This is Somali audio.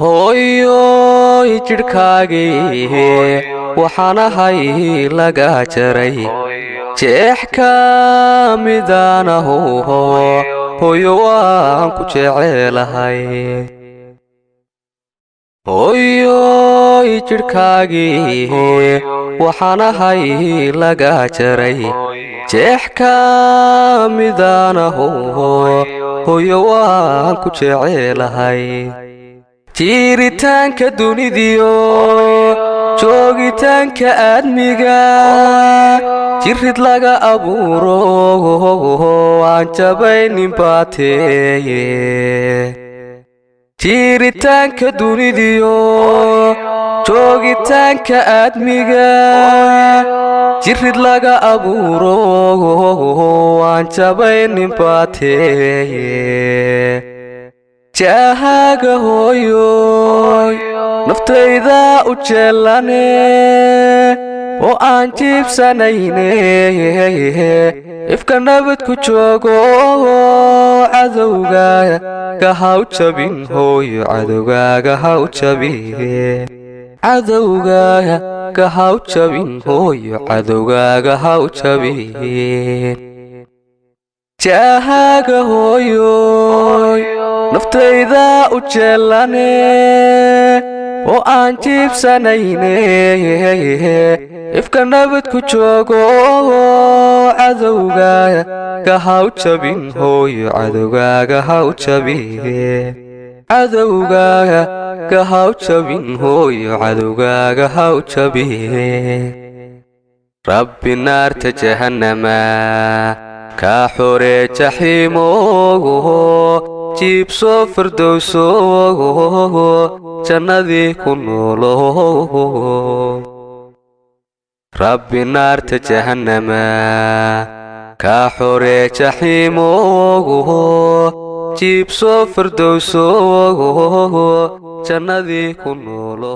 hooyoy jidhkaagii waxaan ahay laga jaray jeex ka midaanahu hooyo waan ku jecelahay hooyoy jidhkaagii waxaan ahay laga jaray jeex ka midaanahu hooyo waan ku jecelahay jiiritaanka dunidiyo joogitaanka aadmiga jirid laga abuuro aan jabaynin baateeye jiiritaanka dunidiyo joogitaanka aadmiga jirid laga abuuro aan jabaynin baateeye jaahaga hooyoy naftayda u jeelane oo aan jiibsanayne ifka nabad ku joogo cadowgaaga ha u jabin hooyo cadowgaaga ha u jabin cadowgaaga ha u jabin hooyo cadowgaaga ha u jabin jaahaga hooyoy naftayda u jeelane oo aan jiibsanayne ifka nabad ku joogo cadowgaaga ha u jabin hooyo cadowgaaga ha u jabin cadowgaaga ha u jabin hooyo cadowgaaga ha u jabin rabbi naarta jahannama ka xore jaxiimogo jiibso firdowso jannadii ku noolo rabbi naarta jahannama ka xore jaxiimogo jiibso firdowso jannadii ku noolo